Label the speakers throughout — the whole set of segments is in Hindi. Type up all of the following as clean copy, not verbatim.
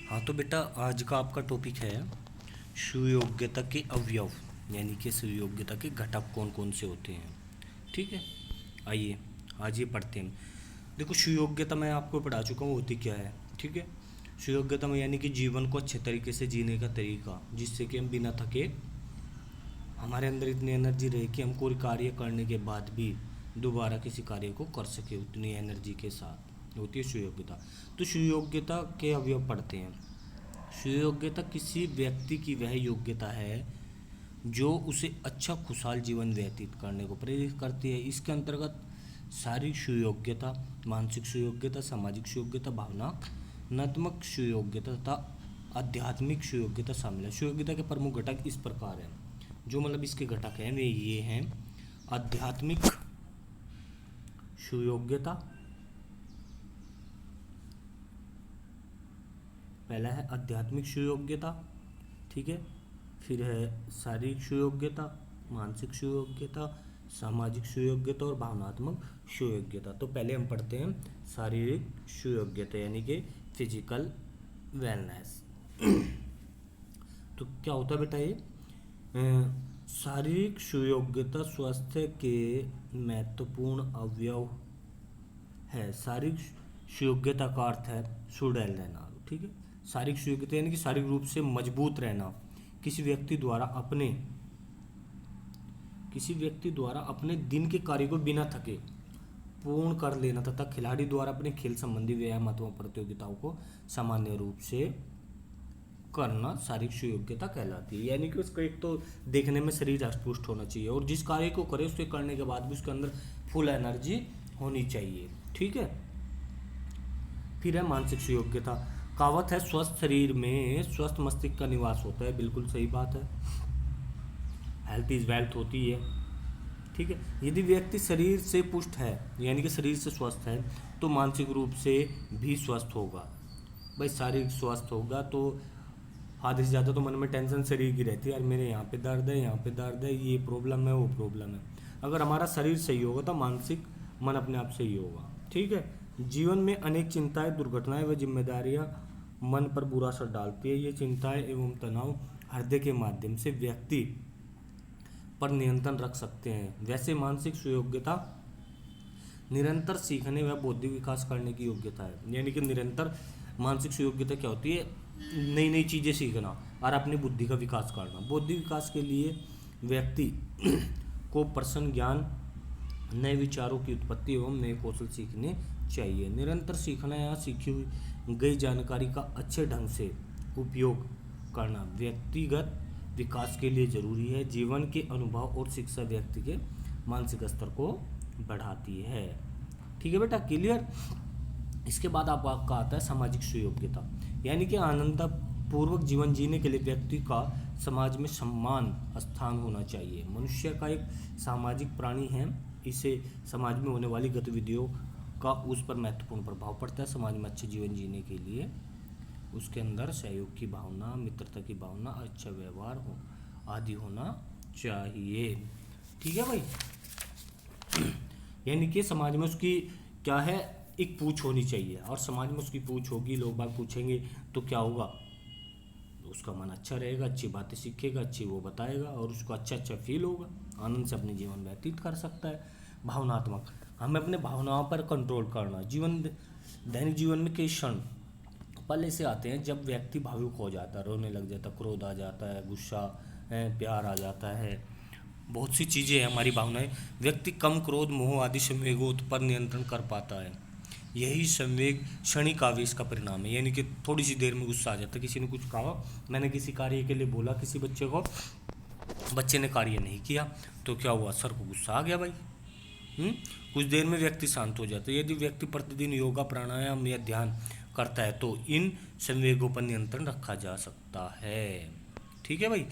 Speaker 1: हाँ तो बेटा, आज का आपका टॉपिक है सुयोग्यता के अवयव, यानी कि सुयोग्यता के घटक कौन कौन से होते हैं। ठीक है, आइए आज ये पढ़ते हैं। देखो, सुयोग्यता मैं आपको पढ़ा चुका हूँ होती क्या है। ठीक है, सुयोग्यता में यानी कि जीवन को अच्छे तरीके से जीने का तरीका, जिससे कि हम बिना थके, हमारे अंदर इतनी एनर्जी रहे कि हम कोई कार्य करने के बाद भी दोबारा किसी कार्य को कर सके उतनी एनर्जी के साथ, होती है सुयोग्यता। तो सुयोग्यता के अवयव पढ़ते हैं। सुयोग्यता किसी व्यक्ति की वह योग्यता है जो उसे अच्छा खुशहाल जीवन व्यतीत करने को प्रेरित करती है। इसके अंतर्गत शारीरिक सुयोग्यता, मानसिक सुयोग्यता, सामाजिक सुयोग्यता, भावनात्मक सुयोग्यता तथा आध्यात्मिक सुयोग्यता शामिल है। सुयोग्यता के प्रमुख घटक इस प्रकार हैं, जो मतलब इसके घटक हैं वे ये हैं: आध्यात्मिक सुयोग्यता, पहला है आध्यात्मिक सुयोग्यता, ठीक है। फिर है शारीरिक सुयोग्यता, मानसिक सुयोग्यता, सामाजिक सुयोग्यता और भावनात्मक सुयोग्यता। तो पहले हम पढ़ते हैं शारीरिक सुयोग्यता, यानी कि फिजिकल वेलनेस। तो क्या होता है बेटा ये? शारीरिक सुयोग्यता स्वास्थ्य के महत्वपूर्ण अवयव है। शारीरिक सुयोग्यता का अर्थ है सुडैल रहना। ठीक है, शारीरिक सुयोग्यता यानी कि शारीरिक रूप से मजबूत रहना, किसी व्यक्ति द्वारा अपने दिन के कार्य को बिना थके पूर्ण कर लेना तथा खिलाड़ी द्वारा अपने खेल संबंधी व्यायाम अथवा प्रतियोगिताओं को सामान्य रूप से करना शारीरिक सुयोग्यता कहलाती है। यानी कि उसका एक तो देखने में शरीर हष्ट-पुष्ट होना चाहिए और जिस कार्य को करे उसके करने के बाद भी उसके अंदर फुल एनर्जी होनी चाहिए। ठीक है, फिर है मानसिक सुयोग्यता। कहावत है, स्वस्थ शरीर में स्वस्थ मस्तिष्क का निवास होता है। बिल्कुल सही बात है, हेल्थ इज वेल्थ होती है। ठीक है, यदि व्यक्ति शरीर से पुष्ट है यानी कि शरीर से स्वस्थ है तो मानसिक रूप से भी स्वस्थ होगा। भाई शारीरिक स्वस्थ होगा तो आधे से ज़्यादा तो मन में टेंशन शरीर की रहती है, यार मेरे यहाँ पे दर्द है, यहाँ पे दर्द है, ये प्रॉब्लम है, वो प्रॉब्लम है। अगर हमारा शरीर सही होगा तो मानसिक मन अपने आप सही होगा। ठीक है, जीवन में अनेक चिंताएं, दुर्घटनाएं व जिम्मेदारियां मन पर बुरा असर डालती है। ये चिंताएं एवं तनाव हृदय के माध्यम से व्यक्ति पर नियंत्रण रख सकते हैं। वैसे मानसिक सुयोग्यता निरंतर सीखने व बौद्धिक विकास करने की योग्यता है। यानी कि निरंतर मानसिक सुयोग्यता क्या होती है? नई नई चीज़ें सीखना और अपनी बुद्धि का विकास करना। बौद्धिक विकास के लिए व्यक्ति को प्रश्न ज्ञान, नए विचारों की उत्पत्ति एवं नए कौशल सीखने चाहिए। निरंतर सीखना या सीखी हुई गई जानकारी का अच्छे ढंग से उपयोग करना व्यक्तिगत विकास के लिए जरूरी है। जीवन के अनुभव और शिक्षा व्यक्ति के मानसिक स्तर को बढ़ाती है। ठीक है बेटा, क्लियर। इसके बाद आपका आता है सामाजिक सुयोग्यता, यानी कि आनंदपूर्वक जीवन जीने के लिए व्यक्ति का समाज में सम्मान स्थान होना चाहिए। मनुष्य का एक सामाजिक प्राणी है, इसे समाज में होने वाली गतिविधियों का उस पर महत्वपूर्ण प्रभाव पड़ता है। समाज में अच्छे जीवन जीने के लिए उसके अंदर सहयोग की भावना, मित्रता की भावना, अच्छा व्यवहार हो आदि होना चाहिए। ठीक है भाई, यानी कि समाज में उसकी क्या है, एक पूछ होनी चाहिए और समाज में उसकी पूछ होगी, लोग बाग पूछेंगे तो क्या होगा, उसका मन अच्छा रहेगा, अच्छी बातें सीखेगा, अच्छी वो बताएगा और उसको अच्छा अच्छा फील होगा, आनंद से अपने जीवन व्यतीत कर सकता है। भावनात्मक, हमें अपने भावनाओं पर कंट्रोल करना। दैनिक जीवन में कई क्षण पल ऐसे आते हैं जब व्यक्ति भावुक हो जाता है, रोने लग जाता है, क्रोध आ जाता है, गुस्सा है, प्यार आ जाता है, बहुत सी चीज़ें हैं हमारी भावनाएं। व्यक्ति कम क्रोध, मोह आदि संवेगों पर नियंत्रण कर पाता है। यही संवेग क्षणिक आवेश का परिणाम है, यानी कि थोड़ी सी देर में गुस्सा आ जाता है। किसी ने कुछ कहा, मैंने किसी कार्य के लिए बोला किसी बच्चे को, बच्चे ने कार्य नहीं किया तो क्या हुआ, सर को गुस्सा आ गया भाई। कुछ देर में व्यक्ति शांत हो जाता है। यदि व्यक्ति प्रतिदिन योगा, प्राणायाम या ध्यान करता है तो इन संवेगों पर नियंत्रण रखा जा सकता है। ठीक है भाई,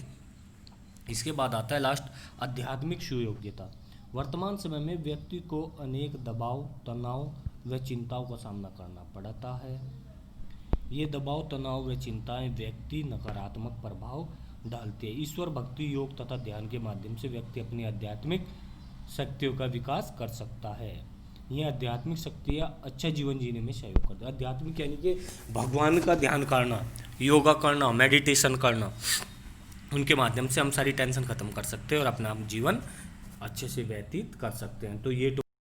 Speaker 1: इसके बाद आता है लास्ट आध्यात्मिक सुयोग्यता। वर्तमान समय में व्यक्ति को अनेक दबाव, तनाव व चिंताओं का सामना करना पड़ता है। ये दबाव, तनाव व चिंताएं व्यक्ति नकारात्मक प्रभाव डालती है। ईश्वर भक्ति, योग तथा ध्यान के माध्यम से व्यक्ति अपनी आध्यात्मिक शक्तियों का विकास कर सकता है। ये आध्यात्मिक शक्तियाँ अच्छा जीवन जीने में सहयोग करती है। आध्यात्मिक यानी कि भगवान का ध्यान करना, योगा करना, मेडिटेशन करना, उनके माध्यम से हम सारी टेंशन ख़त्म कर सकते हैं और अपना जीवन अच्छे से व्यतीत कर सकते हैं। तो ये